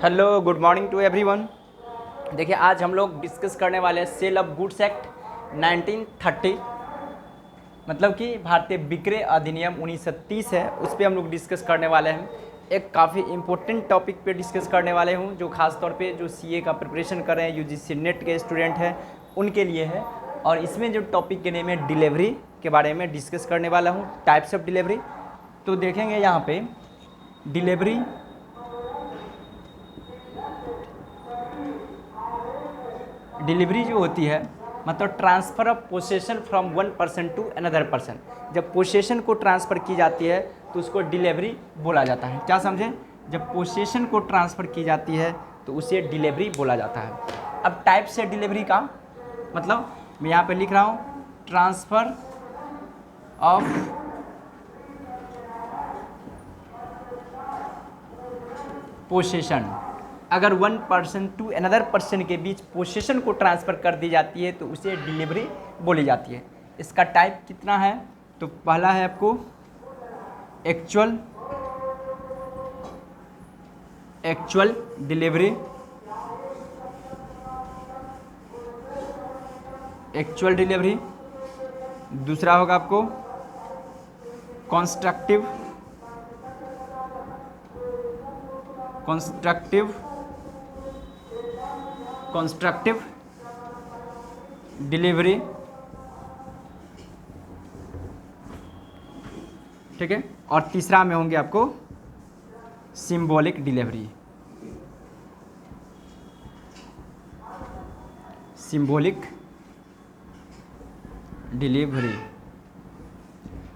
Hello, good morning to everyone. देखिए, आज हम लोग डिस्कस करने वाले हैं सेल ऑफ गुड्स एक्ट 1930, मतलब कि भारतीय विक्रय अधिनियम 1930 है, उस पर हम लोग डिस्कस करने वाले हैं। एक काफ़ी इम्पोर्टेंट टॉपिक पे डिस्कस करने वाले हूँ, जो खास तौर पे जो सीए का प्रिपरेशन कर रहे हैं, यूजीसी नेट के स्टूडेंट हैं, उनके लिए है। और इसमें जो टॉपिक के नेम है डिलीवरी के बारे में डिस्कस करने वाला हूँ, टाइप्स ऑफ डिलीवरी। तो देखेंगे यहाँ पे डिलीवरी जो होती है, मतलब transfer of possession from one person to another person. जब पोसेशन को ट्रांसफ़र की जाती है तो उसको डिलीवरी बोला जाता है। क्या समझें? जब पोसेशन को ट्रांसफ़र की जाती है तो उसे डिलीवरी बोला जाता है। अब टाइप से डिलीवरी का मतलब मैं यहाँ पे लिख रहा हूँ, ट्रांसफ़र ऑफ पोसेशन। अगर one person to another person के बीच पोसेशन को ट्रांसफ़र कर दी जाती है तो उसे डिलीवरी बोली जाती है। इसका टाइप कितना है? तो पहला है आपको एक्चुअल डिलीवरी, दूसरा होगा आपको कंस्ट्रक्टिव डिलीवरी, ठीक है। और तीसरा में होंगे आपको सिंबॉलिक डिलीवरी।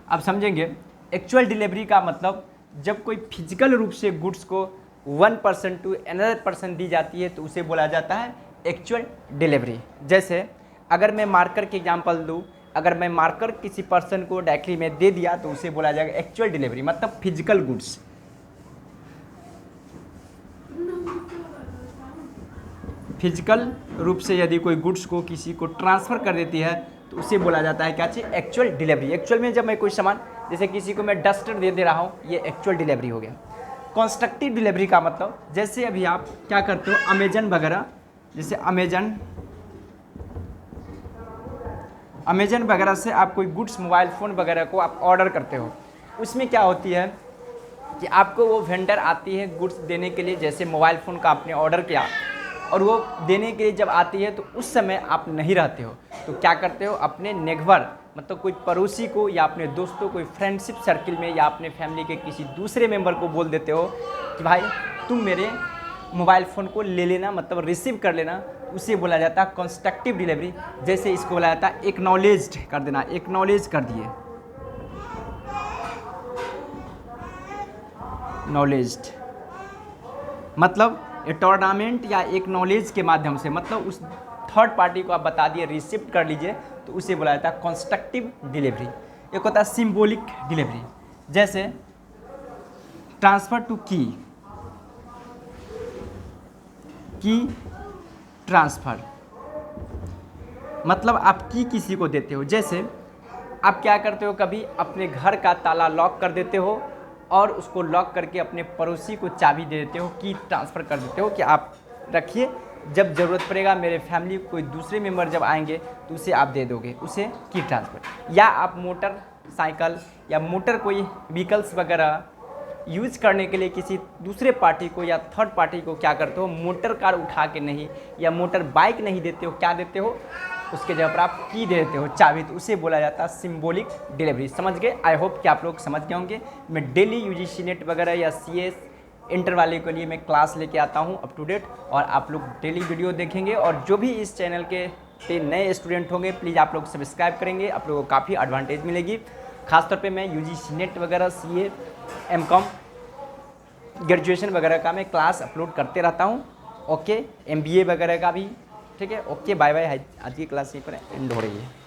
अब समझेंगे एक्चुअल डिलीवरी का मतलब जब कोई फिजिकल रूप से गुड्स को one person to another person दी जाती है तो उसे बोला जाता है एक्चुअल डिलीवरी। जैसे अगर मैं मार्कर की एग्जांपल दूँ, अगर मैं मार्कर किसी पर्सन को डायरेक्टली में दे दिया तो उसे बोला जाएगा एक्चुअल डिलीवरी, मतलब फिजिकल गुड्स। फिजिकल रूप से यदि कोई गुड्स को किसी को ट्रांसफ़र कर देती है तो उसे बोला जाता है क्या चीज़? Actual delivery. एक्चुअल में जब मैं कोई सामान, जैसे किसी को मैं डस्टर दे रहा हूँ, ये एक्चुअल डिलीवरी हो गया। कंस्ट्रक्टिव डिलीवरी का मतलब जैसे अभी आप क्या करते हो, अमेजन वगैरह, जैसे अमेजन वगैरह से आप कोई गुड्स, मोबाइल फ़ोन वगैरह को आप ऑर्डर करते हो। उसमें क्या होती है कि आपको वो वेंडर आती है गुड्स देने के लिए, जैसे मोबाइल फ़ोन का आपने ऑर्डर किया और वो देने के लिए जब आती है तो उस समय आप नहीं रहते हो, तो क्या करते हो, अपने नेगवर मतलब कोई पड़ोसी को या अपने दोस्तों, कोई फ्रेंडशिप सर्किल में या अपने फैमिली के किसी दूसरे मेंबर को बोल देते हो कि भाई तुम मेरे मोबाइल फ़ोन को ले लेना, मतलब रिसीव कर लेना। उसे बोला जाता है कंस्ट्रक्टिव डिलीवरी। जैसे इसको बोला जाता है एक्नॉलेज्ड कर देना, एक्नॉलेज कर दिए, नॉलेज्ड मतलब टूर्नामेंट या एक्नॉलेज के माध्यम से, मतलब उस थर्ड पार्टी को आप बता दिए रिसिप्ट कर लीजिए, तो उसे बोला जाता है कंस्ट्रक्टिव डिलीवरी। एक होता है सिंबॉलिक डिलीवरी, जैसे ट्रांसफ़र टू की ट्रांसफ़र, मतलब आप की किसी को देते हो। जैसे आप क्या करते हो, कभी अपने घर का ताला लॉक कर देते हो और उसको लॉक करके अपने पड़ोसी को चाबी दे देते हो, की ट्रांसफ़र कर देते हो कि आप रखिए, जब ज़रूरत पड़ेगा मेरे फैमिली कोई दूसरे मेंबर जब आएंगे तो उसे आप दे दोगे, उसे की ट्रांसफ़र। या आप मोटरसाइकिल या मोटर कोई व्हीकल्स वगैरह यूज़ करने के लिए किसी दूसरे पार्टी को या थर्ड पार्टी को क्या करते हो, मोटर कार उठा के नहीं या मोटर बाइक नहीं देते हो, क्या देते हो, उसके जगह पर आप की दे देते हो, चाबी, तो उसे बोला जाता है सिंबॉलिक डिलीवरी। समझ गए? आई होप कि आप लोग समझ गए होंगे। मैं डेली यूजीसी नेट वगैरह या सीएस इंटर वाले के लिए मैं क्लास लेके आता हूँ अप टू डेट, और आप लोग डेली वीडियो देखेंगे। और जो भी इस चैनल के पे नए स्टूडेंट होंगे प्लीज़ आप लोग सब्सक्राइब करेंगे, आप लोगों को काफ़ी एडवांटेज मिलेगी। खासतौर पे मैं यूजीसी नेट वगैरह, सीए, एमकॉम, ग्रेजुएशन वगैरह का मैं क्लास अपलोड करते रहता हूँ। ओके, एमबीए वगैरह का भी, ठीक है। Okay, bye bye. आज की क्लास यहीं पर एंड हो रही है।